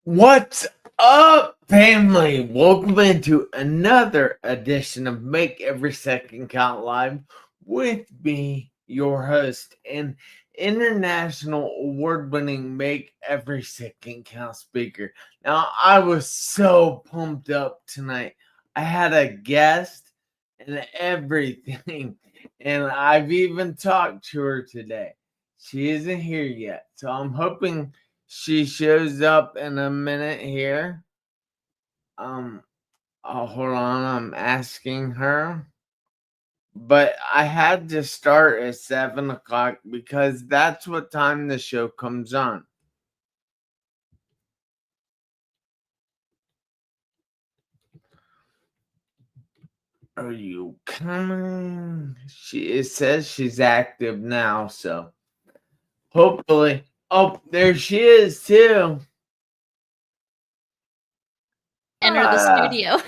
What's up, family? Welcome into another edition of Make Every Second Count Live with me, your host, and international award-winning Make Every Second Count speaker. Now, I was so pumped up tonight. I had a guest and everything, and I've even talked to her today. She isn't here yet, so I'm hoping she shows up in a minute here. Um, hold on, I'm asking her. But I had to start at 7 o'clock because that's what time the show comes on. Are you coming? It says she's active now, so hopefully. Oh, there she is too. Enter the studio.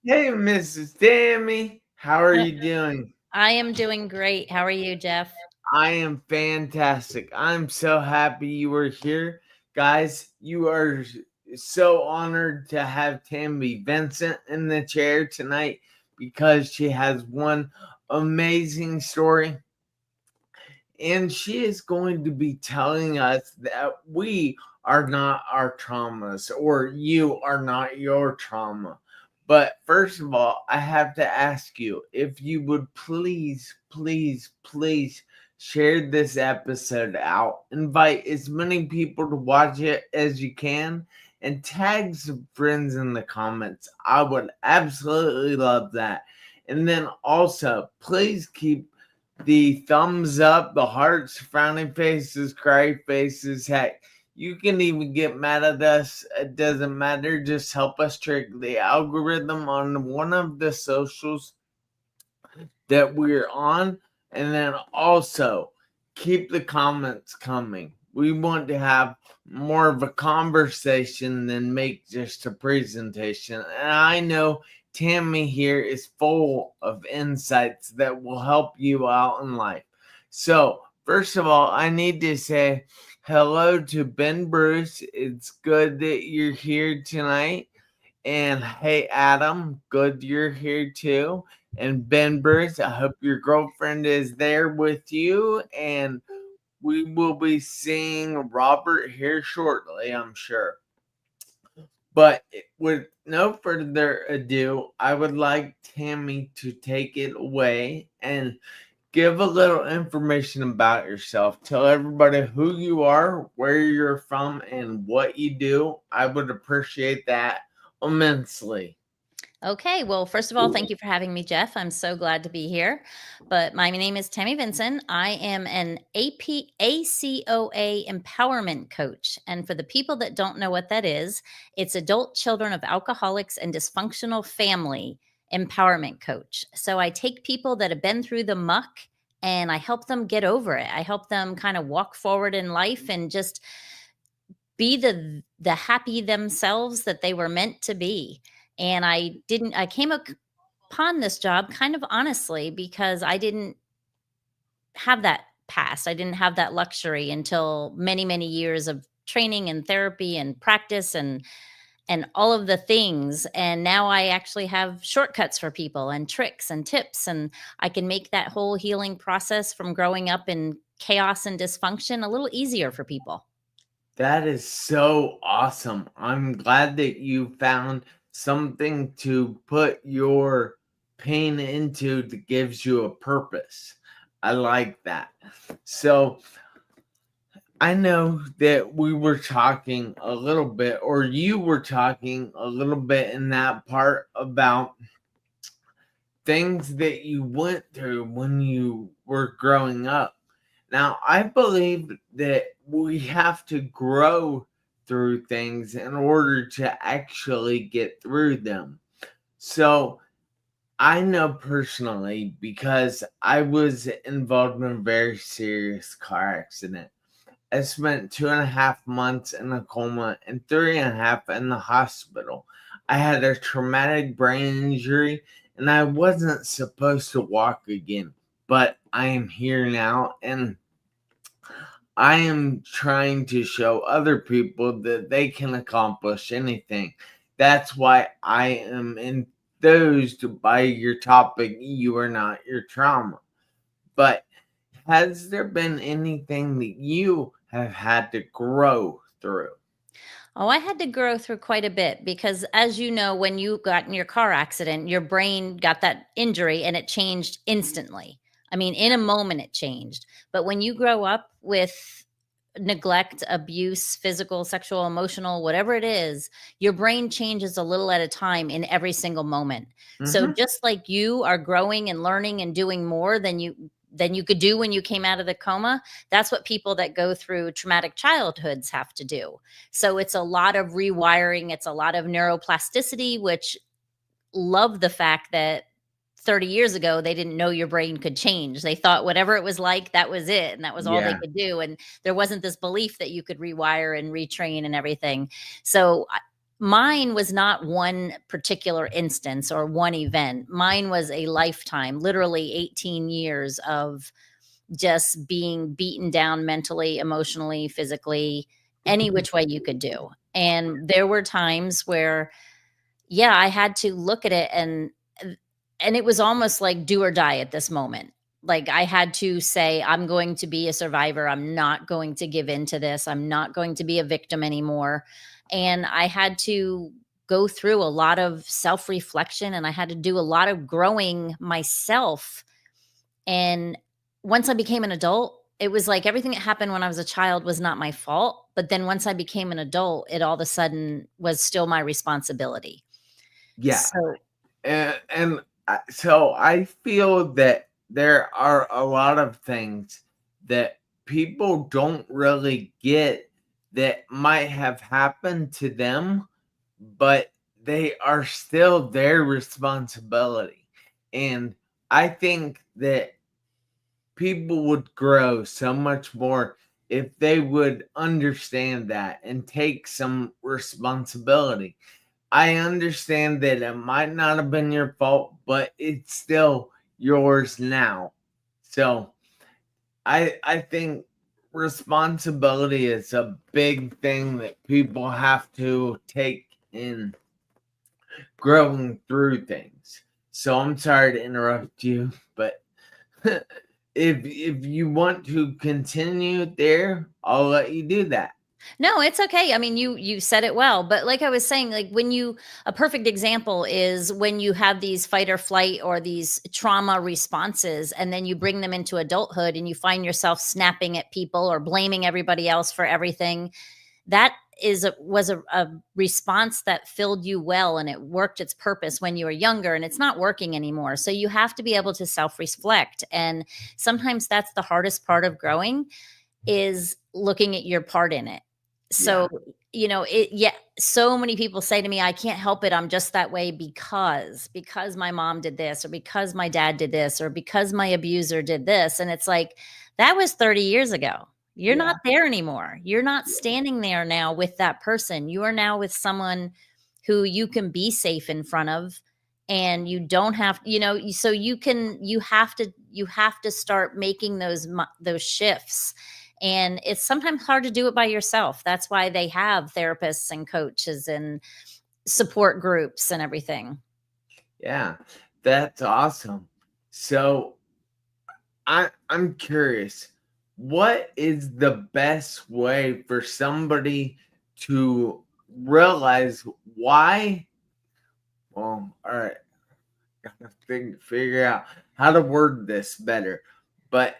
Hey, Mrs. Tammy. How are you doing? I am doing great. How are you, Jeff? I am fantastic. I'm so happy you were here. Guys, you are so honored to have Tammy Vincent in the chair tonight because she has one amazing story. And she is going to be telling us that we are not our traumas or you are not your trauma. But first of all, I have to ask you if you would please, please, please share this episode out. Invite as many people to watch it as you can and tag some friends in the comments. I would absolutely love that. And then also, please keep the thumbs up, the hearts, frowning faces, cry faces. Heck, you can even get mad at us. It doesn't matter. Just help us trick the algorithm on one of the socials that we're on. And then also keep the comments coming. We want to have more of a conversation than make just a presentation. And I know Tammy here is full of insights that will help you out in life. So, first of all, I need to say hello to Ben Bruce. It's good that you're here tonight. And hey, Adam, good you're here too. And Ben Bruce, I hope your girlfriend is there with you. And we will be seeing Robert here shortly, I'm sure. But with no further ado, I would like Tammy to take it away and give a little information about yourself. Tell everybody who you are, where you're from, and what you do. I would appreciate that immensely. Okay, well, first of all, thank you for having me, Jeff. I'm so glad to be here. But my name is Tammy Vincent. I am an ACOA empowerment coach. And for the people that don't know what that is, it's adult children of alcoholics and dysfunctional family empowerment coach. So I take people that have been through the muck and I help them get over it. I help them kind of walk forward in life and just be the happy themselves that they were meant to be. And I came upon this job kind of honestly because I didn't have that past. I didn't have that luxury until many, many years of training and therapy and practice and all of the things. And now I actually have shortcuts for people and tricks and tips, and I can make that whole healing process from growing up in chaos and dysfunction a little easier for people. That is so awesome. I'm glad that you found something to put your pain into that gives you a purpose. I like that. So, I know that we were talking a little bit, or you were talking a little bit in that part about things that you went through when you were growing up. Now, I believe that we have to grow through things in order to actually get through them. So, I know personally because I was involved in a very serious car accident. I spent 2.5 months in a coma and 3.5 in the hospital. I had a traumatic brain injury and I wasn't supposed to walk again, but I am here now and I am trying to show other people that they can accomplish anything. That's why I am enthused by your topic, You Are Not Your Trauma. But has there been anything that you have had to grow through? Oh, I had to grow through quite a bit because, as you know, when you got in your car accident, your brain got that injury and it changed instantly. I mean, in a moment, it changed. But when you grow up with neglect, abuse, physical, sexual, emotional, whatever it is, your brain changes a little at a time in every single moment. So Mm-hmm. just like you are growing and learning and doing more than you could do when you came out of the coma, that's what people that go through traumatic childhoods have to do. So it's a lot of rewiring, it's a lot of neuroplasticity, which love the fact that 30 years ago they didn't know your brain could change. They thought whatever it was like, that was it, and that was all they Yeah. could do. And there wasn't this belief that you could rewire and retrain and everything. So mine was not one particular instance or one event. Mine was a lifetime, literally 18 years of just being beaten down mentally, emotionally, physically, any which way you could do. And there were times where, yeah, I had to look at it and it was almost like do or die at this moment. Like I had to say, I'm going to be a survivor. I'm not going to give in to this. I'm not going to be a victim anymore. And I had to go through a lot of self reflection and I had to do a lot of growing myself. And once I became an adult, it was like everything that happened when I was a child was not my fault. But then once I became an adult, it all of a sudden was still my responsibility. Yeah. So, So I feel that there are a lot of things that people don't really get that might have happened to them, but they are still their responsibility. And I think that people would grow so much more if they would understand that and take some responsibility. I understand that it might not have been your fault, but it's still yours now. So I think responsibility is a big thing that people have to take in growing through things. So I'm sorry to interrupt you, but if you want to continue there, I'll let you do that. no, it's okay. I mean, you said it well, but like I was saying, like when you a perfect example is when you have these fight or flight or these trauma responses and then you bring them into adulthood and you find yourself snapping at people or blaming everybody else for everything. That was a response that filled you well and it worked its purpose when you were younger and it's not working anymore. So you have to be able to self-reflect, and sometimes that's the hardest part of growing is looking at your part in it. Yeah. So, yeah, so many people say to me, I can't help it. I'm just that way because my mom did this, or because my dad did this, or because my abuser did this. And it's like, that was 30 years ago. You're Yeah. not there anymore. You're not standing there now with that person. You are now with someone who you can be safe in front of, and you don't have, so you have to start making those shifts, and it's sometimes hard to do it by yourself. That's why they have therapists and coaches and support groups and everything. Yeah. That's awesome. So I'm curious, what is the best way for somebody to realize why? Well, all right, gotta figure out how to word this better. But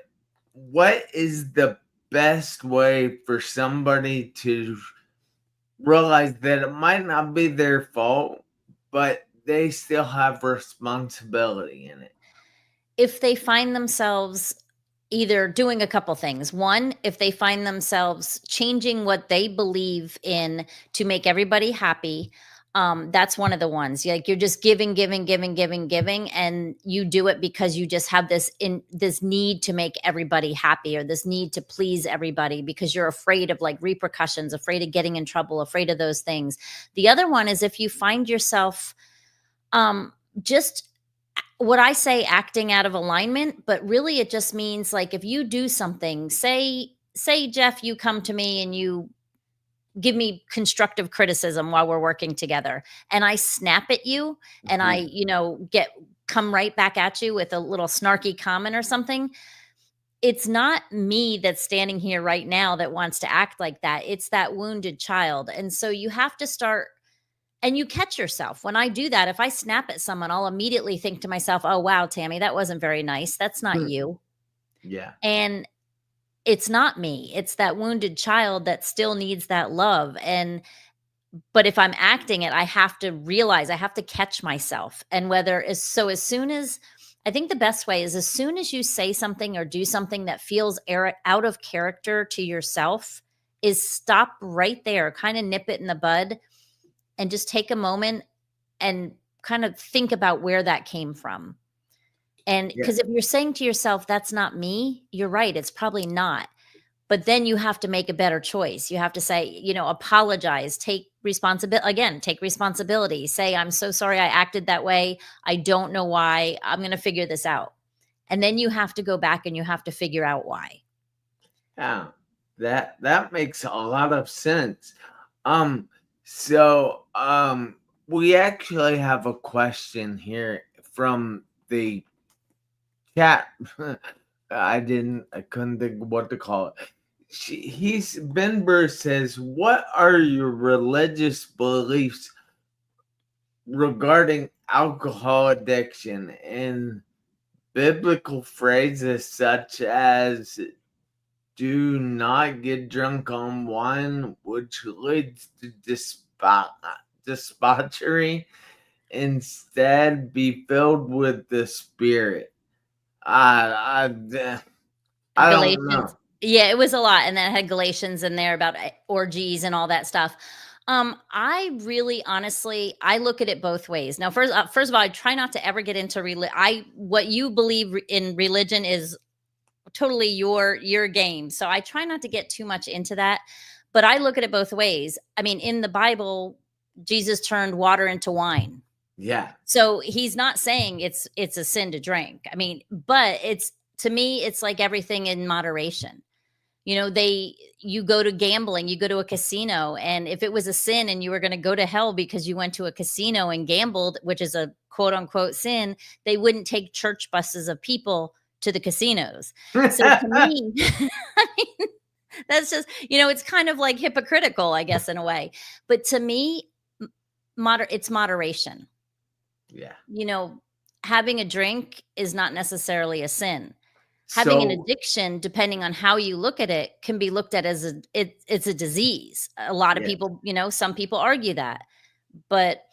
what is the best way for somebody to realize that it might not be their fault, but they still have responsibility in it? If they find themselves either doing a couple things. One, if they find themselves changing what they believe in to make everybody happy, that's one of the ones. Like you're just giving, giving, giving, giving, giving, and you do it because you just have this need to make everybody happy, or this need to please everybody because you're afraid of like repercussions, afraid of getting in trouble, afraid of those things. The other one is if you find yourself just what I say acting out of alignment, but really it just means like if you do something, say, Jeff, you come to me and you give me constructive criticism while we're working together, and I snap at you, and I, Mhm. come right back at you with a little snarky comment or something. It's not me that's standing here right now that wants to act like that. It's that wounded child. And so you have to start, and you catch yourself. When I do that, if I snap at someone, I'll immediately think to myself, "Oh, wow, Tammy, that wasn't very nice. That's not you." Yeah. And it's not me. It's that wounded child that still needs that love. And but if I'm acting it, I have to realize, I have to catch myself. And whether is so as soon as I think the best way is, as soon as you say something or do something that feels out of character to yourself, is stop right there, kind of nip it in the bud, and just take a moment and kind of think about where that came from. And Yeah. because if you're saying to yourself, that's not me, you're right, it's probably not. But then you have to make a better choice. You have to say, apologize, take responsibility. Say, I'm so sorry I acted that way. I don't know why. I'm going to figure this out. And then you have to go back and you have to figure out why. Yeah. That makes a lot of sense. Um, so we actually have a question here from the chat. I couldn't think of what to call it. Ben Burr says, "What are your religious beliefs regarding alcohol addiction and biblical phrases such as do not get drunk on wine, which leads to debauchery. Instead, be filled with the Spirit." I don't Galatians. know. Yeah, it was a lot. And then it had Galatians in there about orgies and all that stuff. I really honestly, I look at it both ways. Now, first of all, I try not to ever get into what you believe in religion is totally your game. So I try not to get too much into that, but I look at it both ways. I mean, in the Bible, Jesus turned water into wine. Yeah, So he's not saying it's a sin to drink. I mean, but it's to me it's like everything in moderation. You go to gambling, you go to a casino, and if it was a sin and you were going to go to hell because you went to a casino and gambled, which is a quote unquote sin, they wouldn't take church buses of people to the casinos. So to me, I mean, that's just, it's kind of like hypocritical, I guess, in a way. But to me, it's moderation. yeah. You know, Having a drink is not necessarily a sin. Having an So addiction, depending on how you look at it, can be looked at as it's a disease. A lot of yeah, people, some people argue that. But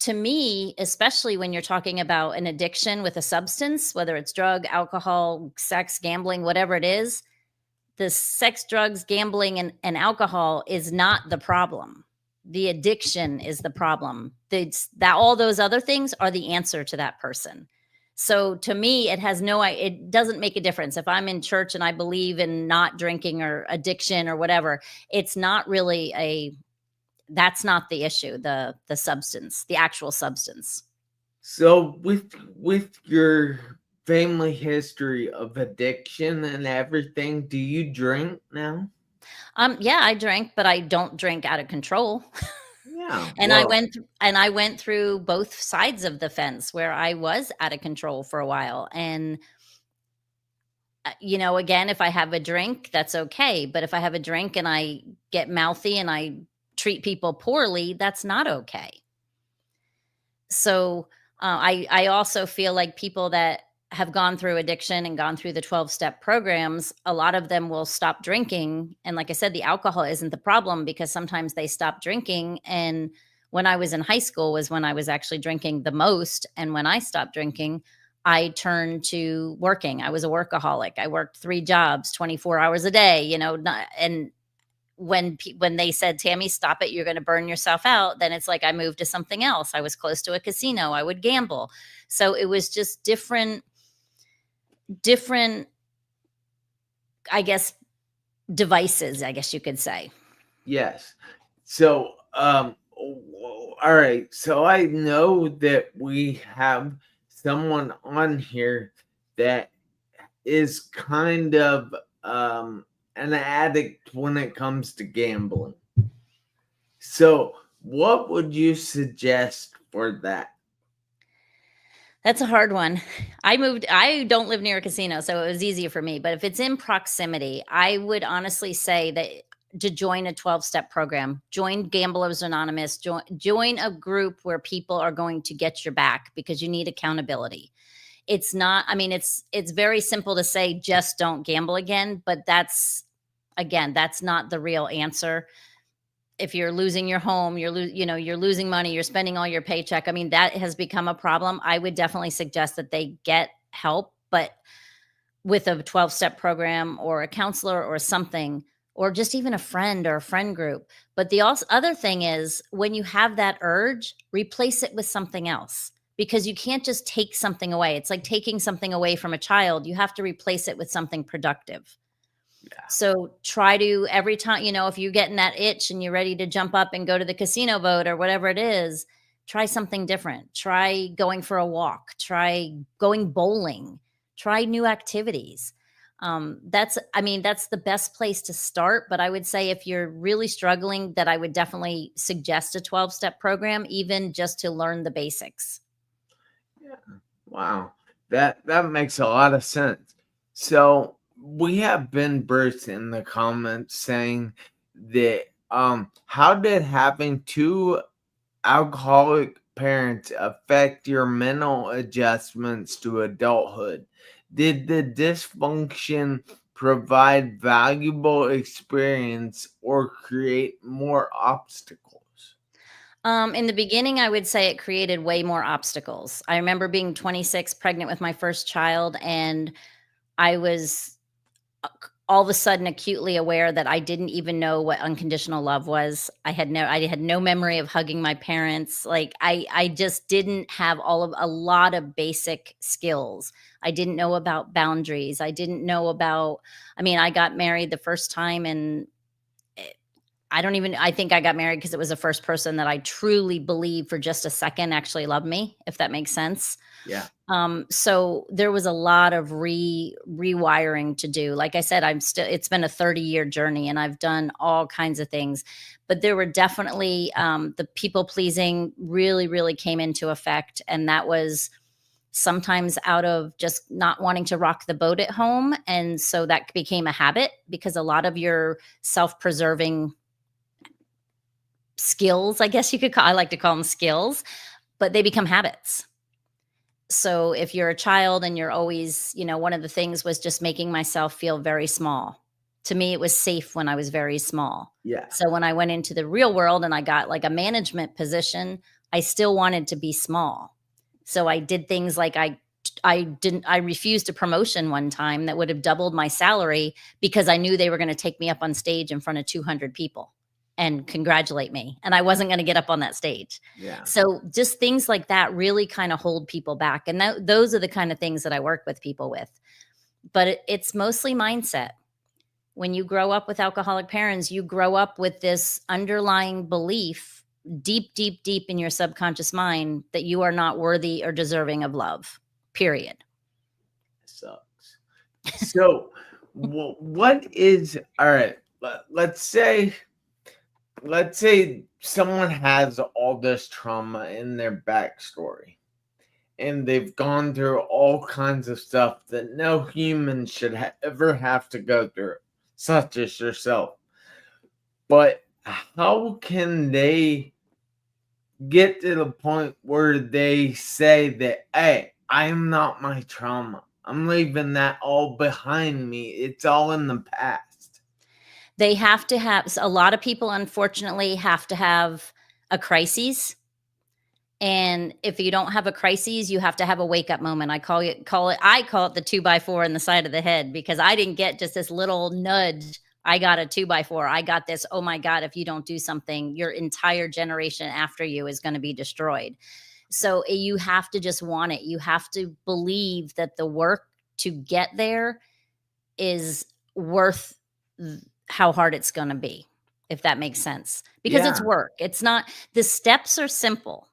to me, especially when you're talking about an addiction with a substance, whether it's drug, alcohol, sex, gambling, whatever it is, the sex, drugs, gambling, and alcohol is not the problem. The addiction is the problem. That all those other things are the answer to that person. So to me, it doesn't make a difference if I'm in church and I believe in not drinking or addiction or whatever. It's not really that's not the issue. The substance, the actual substance. so with your family history of addiction and everything, do you drink now? Yeah, I drank, but I don't drink out of control. Yeah. And I Well, went through both sides of the fence where I was out of control for a while. And again, if I have a drink, that's okay. But if I have a drink and I get mouthy and I treat people poorly, that's not okay. So I also feel like people that have gone through addiction and gone through the 12-step programs, a lot of them will stop drinking. And like I said, the alcohol isn't the problem because sometimes they stop drinking. And when I was in high school was when I was actually drinking the most. And when I stopped drinking, I turned to working. I was a workaholic. I worked 3 jobs, 24 hours a day, and when they said, "Tammy, stop it, you're going to burn yourself out," then it's like I moved to something else. I was close to a casino. I would gamble. So it was just different, I guess, devices, I guess you could say. yes. So all right. So I know that we have someone on here that is kind of an addict when it comes to gambling. So, what would you suggest for that? That's a hard one. I don't live near a casino, so it was easier for me. But if it's in proximity, I would honestly say that to join a 12-step program, join Gamblers Anonymous, join a group where people are going to get your back because you need accountability. It's not, I mean, it's very simple to say just don't gamble again, but that's not the real answer. If you're losing your home, you're losing money, you're spending all your paycheck. I mean, that has become a problem. I would definitely suggest that they get help, but with a 12-step program or a counselor or something, or just even a friend or a friend group. But the other thing is when you have that urge, replace it with something else because you can't just take something away. It's like taking something away from a child. You have to replace it with something productive. Yeah. So try to every time, if you're getting that itch and you're ready to jump up and go to the casino boat or whatever it is, try something different. Try going for a walk, try going bowling, try new activities. That's the best place to start. But I would say if you're really struggling, that I would definitely suggest a 12-step program, even just to learn the basics. Yeah. Wow. That makes a lot of sense. So we have been burst in the comments saying that how did having two alcoholic parents affect your mental adjustments to adulthood? Did the dysfunction provide valuable experience or create more obstacles? In the beginning, I would say it created way more obstacles. I remember being 26, pregnant with my first child, and I was all of a sudden acutely aware that I didn't even know what unconditional love was. I had no memory of hugging my parents. Like I just didn't have a lot of basic skills. I didn't know about boundaries. I didn't know about I got married the first time and I think I got married because it was the first person that I truly believed for just a second actually loved me, if that makes sense. Yeah. So there was a lot of rewiring to do. Like I said, it's been a 30-year journey and I've done all kinds of things, but there were definitely, the people pleasing really, really came into effect. And that was sometimes out of just not wanting to rock the boat at home. And so that became a habit because a lot of your self-preserving skills, I guess I like to call them skills, but they become habits. So if you're a child and you're always, one of the things was just making myself feel very small. To me, it was safe when I was very small. Yeah. So when I went into the real world and I got like a management position, I still wanted to be small. So I did things like I refused a promotion one time that would have doubled my salary because I knew they were going to take me up on stage in front of 200 people and congratulate me. And I wasn't going to get up on that stage. Yeah. So just things like that really kind of hold people back. And those are the kind of things that I work with people with. But it's mostly mindset. When you grow up with alcoholic parents, you grow up with this underlying belief deep, deep, deep in your subconscious mind that you are not worthy or deserving of love, period. Sucks. So, what is all right? Let's say someone has all this trauma in their backstory, and they've gone through all kinds of stuff that no human should ever have to go through, such as yourself. But how can they get to the point where they say that, hey, I am not my trauma. I'm leaving that all behind me. It's all in the past. They have to have, a lot of people unfortunately have to have a crisis. And if you don't have a crisis, you have to have a wake up moment. I call it the 2x4 in the side of the head because I didn't get just this little nudge. I got a 2x4. I got this, oh my God, if you don't do something, your entire generation after you is going to be destroyed. So you have to just want it. You have to believe that the work to get there is worth how hard it's going to be, if that makes sense, because Yeah. it's work. It's not, the steps are simple.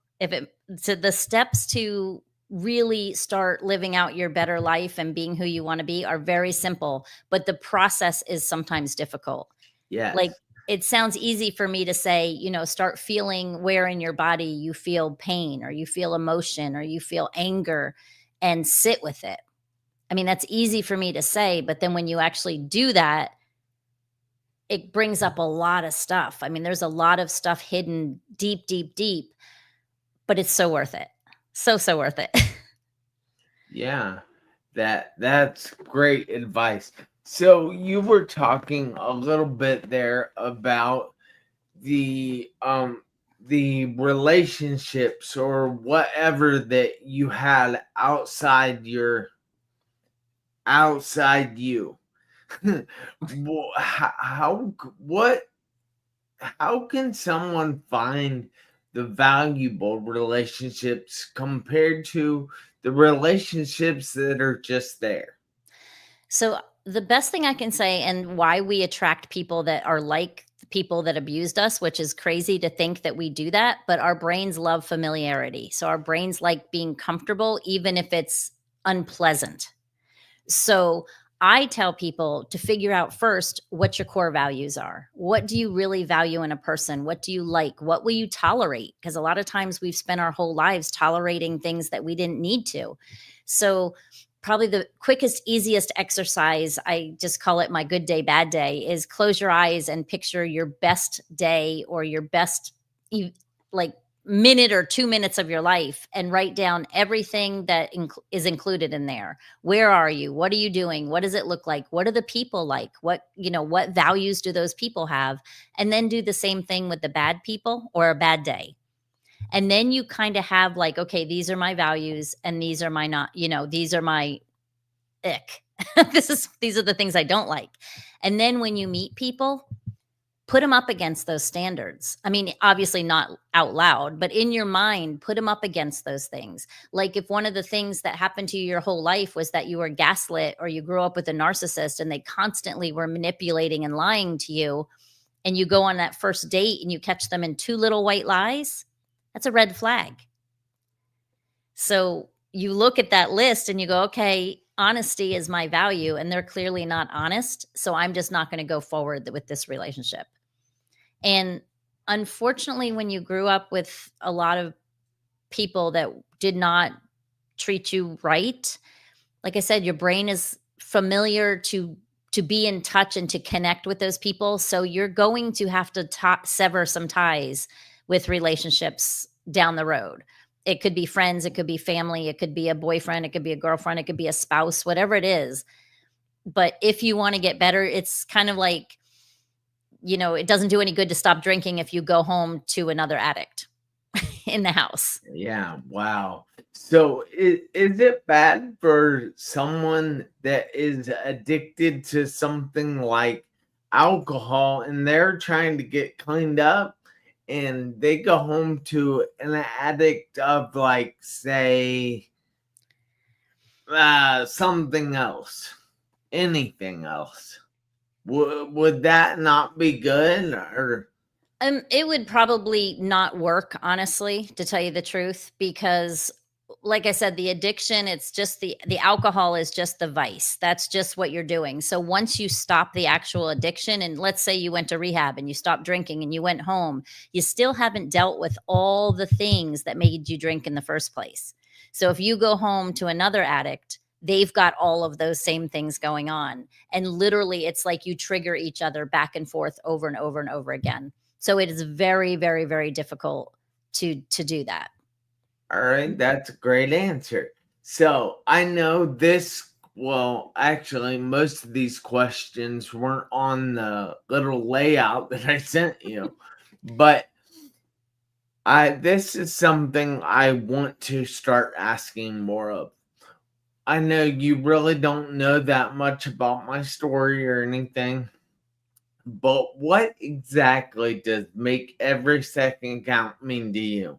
So the steps to really start living out your better life and being who you want to be are very simple, but the process is sometimes difficult. Like, Yes. it sounds easy for me to say, start feeling where in your body you feel pain or you feel emotion or you feel anger and sit with it. I mean, that's easy for me to say, but then when you actually do that, it brings up a lot of stuff. I mean, there's a lot of stuff hidden deep, deep, deep, but it's so worth it. So, so worth it. Yeah. That's great advice. So you were talking a little bit there about the relationships or whatever that you had outside you. Well, how can someone find the valuable relationships compared to the relationships that are just there? So, the best thing I can say, and why we attract people that are like the people that abused us, which is crazy to think that we do that, but our brains love familiarity. So, our brains like being comfortable, even if it's unpleasant. So I tell people to figure out first what your core values are. What do you really value in a person? What do you like? What will you tolerate? Because a lot of times we've spent our whole lives tolerating things that we didn't need to. So, probably the quickest, easiest exercise, I just call it my good day, bad day, is close your eyes and picture your best day or your best, like, minute or 2 minutes of your life and write down everything that is included in there. Where are you? What are you doing? What does it look like? What are the people like? What values do those people have? And then do the same thing with the bad people or a bad day. And then you kind of have like, okay, these are my values and these are my not, these are my ick. These are the things I don't like. And then when you meet people, put them up against those standards. I mean, obviously not out loud, but in your mind, put them up against those things. Like, if one of the things that happened to you your whole life was that you were gaslit or you grew up with a narcissist and they constantly were manipulating and lying to you, and you go on that first date and you catch them in two little white lies, that's a red flag. So you look at that list and you go, okay, honesty is my value, and they're clearly not honest. So I'm just not going to go forward with this relationship. And unfortunately, when you grew up with a lot of people that did not treat you right, like I said, your brain is familiar to be in touch and to connect with those people. So you're going to have to sever some ties with relationships down the road. It could be friends, it could be family, it could be a boyfriend, it could be a girlfriend, it could be a spouse, whatever it is. But if you want to get better, it's kind of like, it doesn't do any good to stop drinking if you go home to another addict in the house. Yeah, wow. So is it bad for someone that is addicted to something like alcohol and they're trying to get cleaned up and they go home to an addict of, like, say, something else, anything else? Would that not be good? Or It would probably not work, honestly, to tell you the truth, because like I said, the addiction, it's just the alcohol is just the vice. That's just what you're doing. So once you stop the actual addiction, and let's say you went to rehab and you stopped drinking and you went home, you still haven't dealt with all the things that made you drink in the first place. So if you go home to another addict, they've got all of those same things going on. And literally, it's like you trigger each other back and forth over and over and over again. So it is very, very, very difficult to do that. all right, that's a great answer. So I know this, well, actually, most of these questions weren't on the little layout that I sent you, but this is something I want to start asking more of. I know you really don't know that much about my story or anything, but what exactly does make every second count mean to you?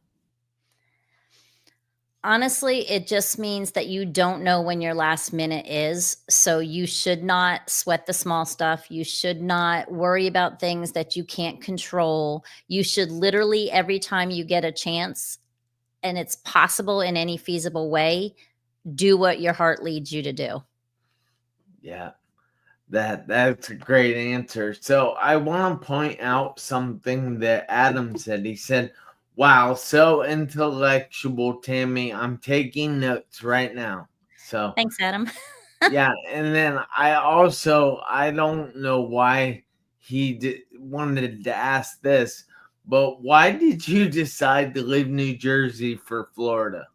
Honestly, it just means that you don't know when your last minute is. So you should not sweat the small stuff. You should not worry about things that you can't control. You should literally, every time you get a chance, and it's possible in any feasible way, do what your heart leads you to do. Yeah. That's a great answer. So I want to point out something that Adam said. He said, "Wow, so intellectual, Tammy. I'm taking notes right now." So Thanks, Adam. yeah, and then I don't know why wanted to ask this, but why did you decide to leave New Jersey for Florida?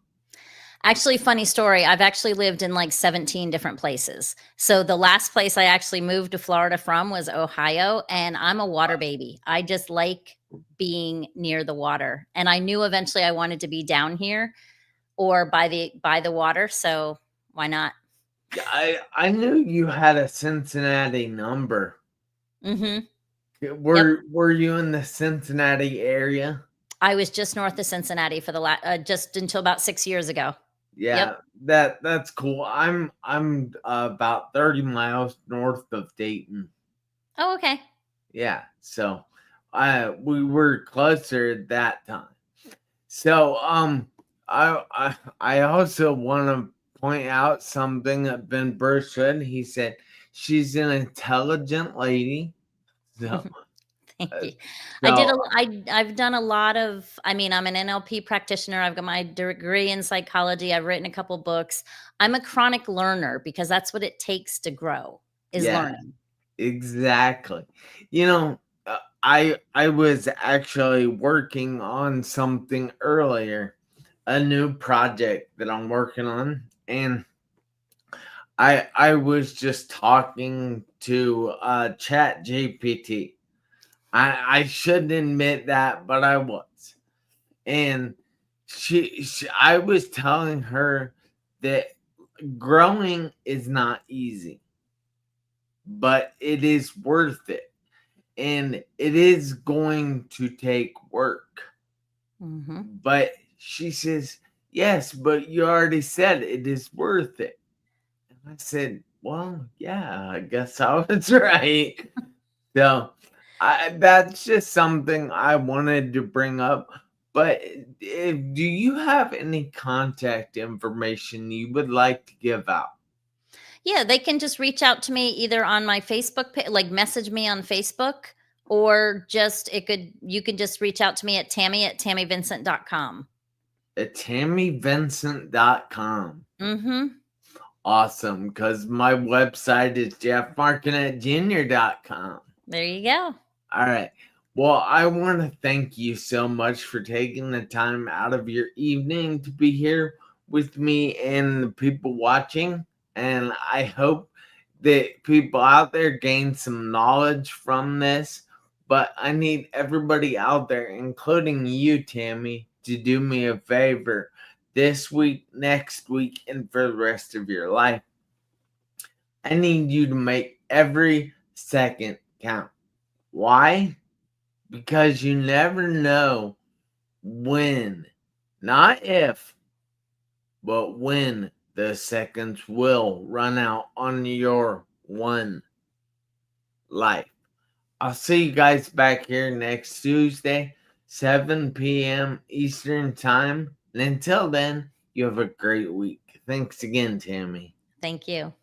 Actually, funny story. I've actually lived in like 17 different places. So the last place I actually moved to Florida from was Ohio, and I'm a water baby. I just like being near the water. And I knew eventually I wanted to be down here or by the water, so why not? I knew you had a Cincinnati number. Mhm. Yep. Were you in the Cincinnati area? I was just north of Cincinnati for just until about 6 years ago. Yep. Yeah, that's cool. I'm about 30 miles north of Dayton. Oh, okay. Yeah, so we were closer at that time. So I also want to point out something that Ben Burr said. He said she's an intelligent lady. So Thank uh, you. so I've done a lot of, I mean, I'm an NLP practitioner. I've got my degree in psychology. I've written a couple books. I'm a chronic learner because that's what it takes to grow is yeah, learning. exactly. You know, I was actually working on something earlier, a new project that I'm working on, and I was just talking to Chat GPT. I shouldn't admit that, but I was. And she I was telling her that growing is not easy, but it is worth it. And it is going to take work. Mhm. But she says, "Yes, but you already said it is worth it." And I said, "Well, yeah, I guess I was right." So that's just something I wanted to bring up. But do you have any contact information you would like to give out? Yeah, they can just reach out to me either on my Facebook page, like message me on Facebook, or just you could just reach out to me at Tammy@TammyVincent.com. At TammyVincent.com. Mhm. Awesome, because my website is JeffMarconetteJr.com. There you go. All right. Well, I want to thank you so much for taking the time out of your evening to be here with me and the people watching. And I hope that people out there gain some knowledge from this. But I need everybody out there, including you, Tammy, to do me a favor this week, next week, and for the rest of your life. I need you to make every second count. Why? Because you never know when, not if, but when the seconds will run out on your one life. I'll see you guys back here next Tuesday, 7 p.m. Eastern Time. And until then, you have a great week. Thanks again, Tammy. Thank you.